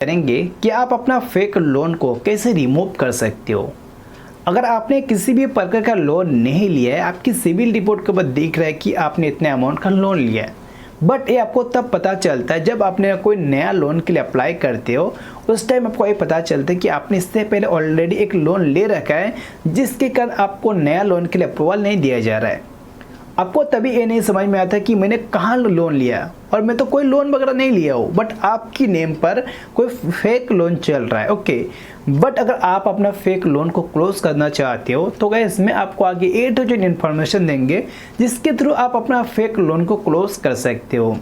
करेंगे कि आप अपना फेक लोन को कैसे रिमूव कर सकते हो। अगर आपने किसी भी प्रकार का लोन नहीं लिया है, आपकी सिविल रिपोर्ट के ऊपर दिख रहा है कि आपने इतने अमाउंट का लोन लिया है, बट ये आपको तब पता चलता है जब आपने कोई नया लोन के लिए अप्लाई करते हो। उस टाइम आपको ये पता चलता है कि आपने इससे पहले ऑलरेडी एक लोन ले रखा है, जिसके कारण आपको नया लोन के लिए अप्रूवल नहीं दिया जा रहा है। आपको तभी ये नहीं समझ में आता कि मैंने कहाँ लोन लिया, और मैं तो कोई लोन वगैरह नहीं लिया हूँ, बट आपकी नेम पर कोई फेक लोन चल रहा है। ओके, बट अगर आप अपना फेक लोन को क्लोज करना चाहते हो तो गाइस मैं आपको आगे ए टू जेड इन्फॉर्मेशन देंगे जिसके थ्रू आप अपना फेक लोन को क्लोज कर सकते हो।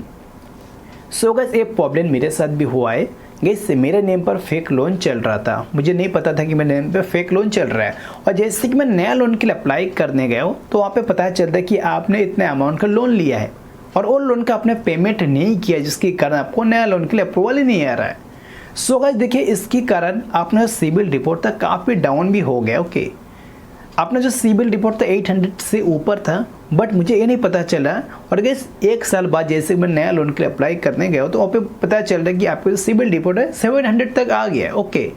सो गाइस ये प्रॉब्लम मेरे साथ भी हुआ है। गाइस मेरे नेम पर फेक लोन चल रहा था, मुझे नहीं पता था कि मेरे नेम पर फेक लोन चल रहा है, और जैसे कि मैं नया लोन के लिए अप्लाई करने गया हूँ तो वहाँ पे पता चलता है कि आपने इतने अमाउंट का लोन लिया है और वो लोन का आपने पेमेंट नहीं किया, जिसके कारण आपको नया लोन के लिए अप्रूवल ही नहीं आ रहा है। सो गाइस देखिए, इसके कारण अपना सिबिल रिपोर्ट तक काफ़ी डाउन भी हो गया। ओके, अपना जो सिबिल रिपोर्ट था 800 से ऊपर था, बट मुझे ये नहीं पता चला। और गाइस एक साल बाद जैसे मैं नया लोन के लिए अप्लाई करने गया तो वहाँ पे पता चल रहा है कि आपका जो सिबिल रिपोर्ट है 700 तक आ गया है। ओके,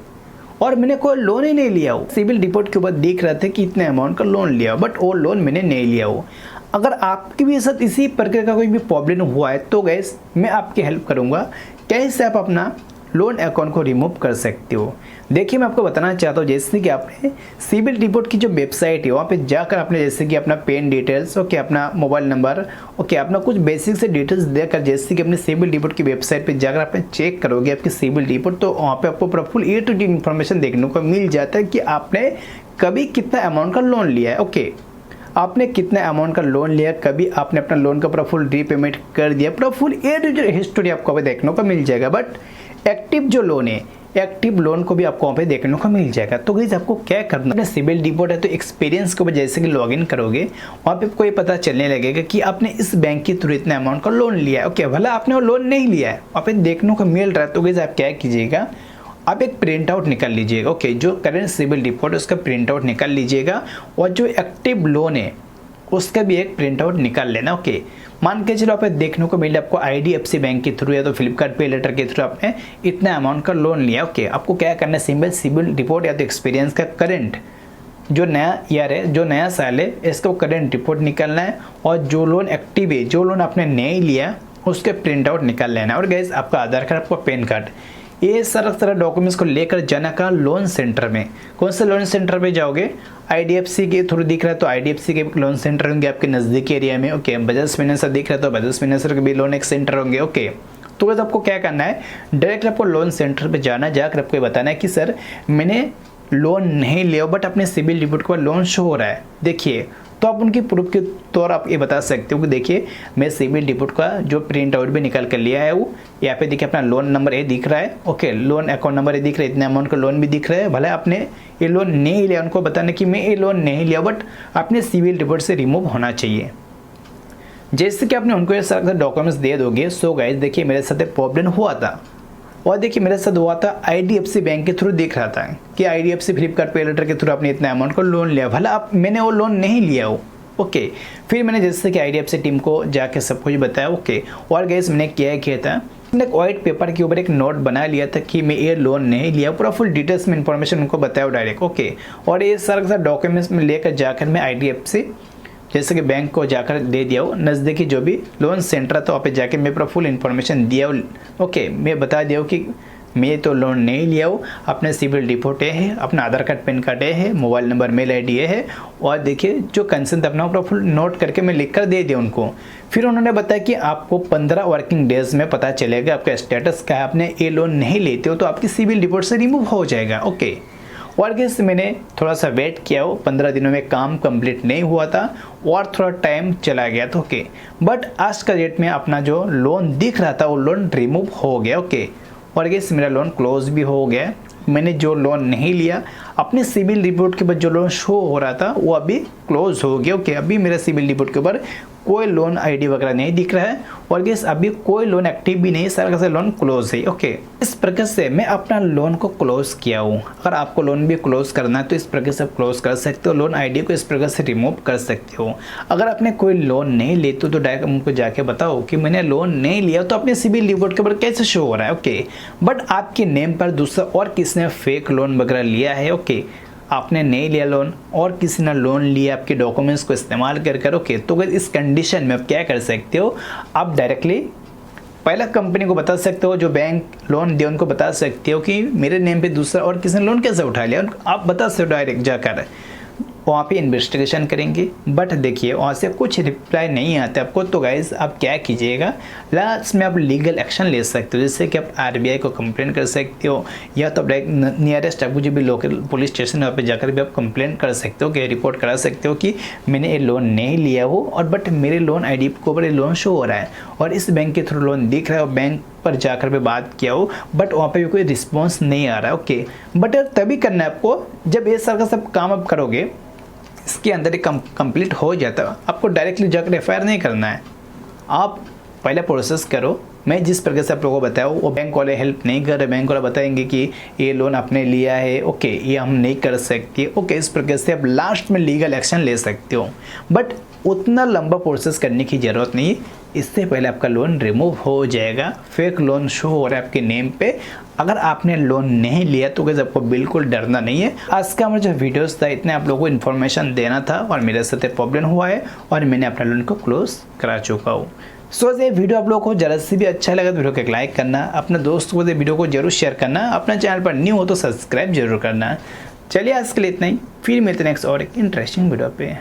और मैंने कोई लोन ही नहीं लिया हो। सिबिल रिपोर्ट के ऊपर देख रहा था कि इतने अमाउंट का लोन लिया, बट वो लोन मैंने नहीं लिया हो। अगर आपके भी साथ इसी प्रकार का कोई भी प्रॉब्लम हुआ है तो गाइस मैं आपकी हेल्प करूँगा कैसे आप अपना लोन अकाउंट को रिमूव कर सकते हो। देखिए मैं आपको बताना चाहता हूँ, जैसे कि आपने सिबिल रिपोर्ट की जो वेबसाइट है वहाँ पे जाकर आपने जैसे कि अपना पेन डिटेल्स, ओके, अपना मोबाइल नंबर, ओके, अपना कुछ बेसिक से डिटेल्स देकर जैसे कि अपने सिबिल रिपोर्ट की वेबसाइट पे जाकर आपने चेक करोगे आपकी सिबिल रिपोर्ट, तो वहाँ पे आपको पूरा full A to D information देखने को मिल जाता है कि आपने कभी कितना अमाउंट का लोन लिया है। ओके, आपने कितने अमाउंट का लोन लिया, कभी आपने अपना लोन का पूरा फुल रीपेमेंट कर दिया, पूरा full A to Z history आपको अभी देखने को मिल जाएगा। बट एक्टिव जो लोन है, एक्टिव लोन को भी आपको वहाँ पे देखने को मिल जाएगा। तो गाइस आपको क्या करना है, अपने सिबिल रिपोर्ट है तो एक्सपीरियंस को जैसे कि लॉगिन करोगे वहाँ पे आपको ये पता चलने लगेगा कि आपने इस बैंक के थ्रू इतने अमाउंट का लोन लिया है। ओके, भला आपने वो लोन नहीं लिया है, वहाँ पे देखने को मिल रहा है, तो गाइस आप क्या कीजिएगा, आप एक प्रिंट आउट निकाल लीजिएगा। ओके, जो करेंट सिबिल रिपोर्ट है उसका प्रिंट आउट निकाल लीजिएगा, और जो एक्टिव लोन है उसका भी एक प्रिंट आउट निकाल लेना। ओके, मान के चलो आप देखने को मिले आपको IDFC बैंक के थ्रू या तो फ्लिपकार्ट पे लेटर के थ्रू आपने इतना अमाउंट का लोन लिया। ओके, आपको क्या करना है, सिबिल रिपोर्ट या तो एक्सपीरियंस का करंट जो नया ईयर है, जो नया साल है, इसका करंट रिपोर्ट निकालना है, और जो लोन एक्टिव है, जो लोन आपने नहीं लिया उसके प्रिंट आउट निकाल लेना है। और गाइस आपका आधार कार्ड, आपका पैन कार्ड, ये सारा डॉक्यूमेंट्स को लेकर जाना का लोन सेंटर में। कौन से लोन सेंटर पे जाओगे, IDFC के थ्रू दिख रहा है तो IDFC के लोन सेंटर होंगे आपके नज़दीकी एरिया में। ओके, बजाज फाइनेंसर दिख रहा है तो बजाज फाइनेंसर के भी लोन एक सेंटर होंगे। ओके, तो बस आपको क्या करना है, डायरेक्ट आपको लोन सेंटर पे जाना, जाकर आपको बताना है कि सर मैंने लोन नहीं लिया बट अपने सिबिल रिपोर्ट के बाद लोन शो हो रहा है, देखिए। तो आप उनकी प्रूफ के तौर आप ये बता सकते हो कि देखिए मैं सिबिल रिपोर्ट का जो प्रिंट आउट भी निकाल कर लिया है, वो यहाँ पे देखिए अपना लोन नंबर ये दिख रहा है। ओके, लोन अकाउंट नंबर ये दिख रहा है, इतने अमाउंट का लोन भी दिख रहा है। भले आपने ये लोन नहीं लिया, उनको बताना कि मैं ये लोन नहीं लिया बट अपने सिबिल रिपोर्ट से रिमूव होना चाहिए। जैसे कि आपने उनको ये सारे डॉक्यूमेंट्स दे दोगे। सो गाइस देखिए मेरे साथ एक प्रॉब्लम हुआ था, और देखिए मेरे साथ हुआ था IDFC बैंक के थ्रू दिख रहा था कि IDFC फ्लिपकार्ट पे लेटर के थ्रू आपने इतना अमाउंट का लोन लिया, भला आप मैंने वो लोन नहीं लिया हो। ओके, फिर मैंने जैसे कि IDFC टीम को जाके सब कुछ बताया। ओके, और गाइस मैंने किया था, मैंने एक व्हाइट पेपर के ऊपर एक नोट बना लिया था कि मैं ये लोन नहीं लिया, पूरा फुल डिटेल्स में इन्फॉर्मेशन उनको बताया डायरेक्ट। ओके, और ये सारा डॉक्यूमेंट्स में लेकर जाकर मैं IDFC जैसे कि बैंक को जाकर दे दिया हो, नज़दीकी जो भी लोन सेंटर था वहाँ पे जाके मैं पूरा फुल इन्फॉर्मेशन दिया हो। ओके, मैं बता दिया हो कि मैं तो लोन नहीं लिया हो, अपने सिबिल रिपोर्ट ये है, अपना आधार कार्ड पैन कार्ड ये है, मोबाइल नंबर मेल ID ये है, और देखिए जो कंसर्न था अपना पूरा फुल नोट करके मैं लिख कर दे दिया उनको। फिर उन्होंने बताया कि आपको 15 वर्किंग डेज में पता चलेगा आपका स्टेटस क्या है, आपने ये लोन नहीं लेते हो तो आपकी सिबिल रिपोर्ट से रिमूव हो जाएगा। ओके, और गाइस मैंने थोड़ा सा वेट किया हो, 15 दिनों में काम कंप्लीट नहीं हुआ था और थोड़ा टाइम चला गया था। ओके, बट आज का डेट में अपना जो लोन दिख रहा था वो लोन रिमूव हो गया। ओके, और गाइस मेरा लोन क्लोज भी हो गया। मैंने जो लोन नहीं लिया, अपने सिबिल रिपोर्ट के ऊपर जो लोन शो हो रहा था वो अभी क्लोज हो गया। ओके, अभी मेरा सिबिल रिपोर्ट के ऊपर कोई लोन ID वगैरह नहीं दिख रहा है, और गैस अभी कोई लोन एक्टिव भी नहीं, सारा का लोन क्लोज है। ओके, इस प्रकार से मैं अपना लोन को क्लोज किया हूँ। अगर आपको लोन भी क्लोज करना है तो इस प्रकार से आप क्लोज कर सकते हो, लोन आईडी को इस प्रकार से रिमूव कर सकते हो। अगर आपने कोई लोन नहीं लेते तो डायरेक्ट उनको जाके बताओ कि मैंने लोन नहीं लिया, तो अपने सिबिल रिपोर्ट के ऊपर कैसे शो हो रहा है। ओके, बट आपके नेम पर दूसरा और किसने फेक लोन वगैरह लिया है, ओके, आपने नहीं लिया लोन और किसी ने लोन लिया आपके डॉक्यूमेंट्स को इस्तेमाल कर ओके, तो इस कंडीशन में आप क्या कर सकते हो, आप डायरेक्टली पहला कंपनी को बता सकते हो, जो बैंक लोन दे उनको बता सकते हो कि मेरे नेम पे दूसरा और किसी ने लोन कैसे उठा लिया, आप बता सकते हो डायरेक्ट जाकर, वहाँ पे इन्वेस्टिगेशन करेंगे। बट देखिए वहाँ से कुछ रिप्लाई नहीं आता आपको, तो गाइज आप क्या कीजिएगा, लास्ट में आप लीगल एक्शन ले सकते हो, जैसे कि आप आरबीआई को कंप्लेन कर सकते हो, या तो डायरेक्ट नियरेस्ट आपको जो भी लोकल पुलिस स्टेशन है वहाँ पे जाकर भी आप कंप्लेन कर सकते हो, कि रिपोर्ट करा सकते हो कि मैंने ये लोन नहीं लिया हो, और बट मेरे लोन आई डी के ऊपर ये लोन शो हो रहा है और इस बैंक के थ्रू लोन दिख रहा है, और बैंक पर जाकर भी बात किया हो बट वहाँ पे भी कोई रिस्पॉन्स नहीं आ रहा है। ओके, बट तभी करना है आपको जब ये सारा का सब काम आप करोगे, इसके अंदर एक कंप्लीट हो जाता है, आपको डायरेक्टली जाकर एफआईआर नहीं करना है, आप पहले प्रोसेस करो। मैं जिस प्रकार से आप लोगों को बताया वो बैंक वाले हेल्प नहीं कर रहे, बैंक वाले बताएंगे कि ये लोन आपने लिया है, ओके ये हम नहीं कर सकते, ओके, इस प्रकार से आप लास्ट में लीगल एक्शन ले सकते हो। बट उतना लंबा प्रोसेस करने की ज़रूरत नहीं, इससे पहले आपका लोन रिमूव हो जाएगा। फेक लोन शो हो रहा है आपके नेम पे, अगर आपने लोन नहीं लिया तो गाइस आपको बिल्कुल डरना नहीं है। आज का हमारा जो वीडियोस था इतने आप लोगों को इन्फॉर्मेशन देना था, और मेरे साथ प्रॉब्लम हुआ है और मैंने अपना लोन को क्लोज करा चुका हूँ। सो ये वीडियो आप लोगों को जरा से भी अच्छा लगा तो वीडियो को एक लाइक करना, अपने दोस्तों को वीडियो को जरूर शेयर करना, अपना चैनल पर न्यू हो तो सब्सक्राइब जरूर करना। चलिए आज के लिए इतना ही, फिर मिलते हैं नेक्स्ट और एक इंटरेस्टिंग वीडियो पे।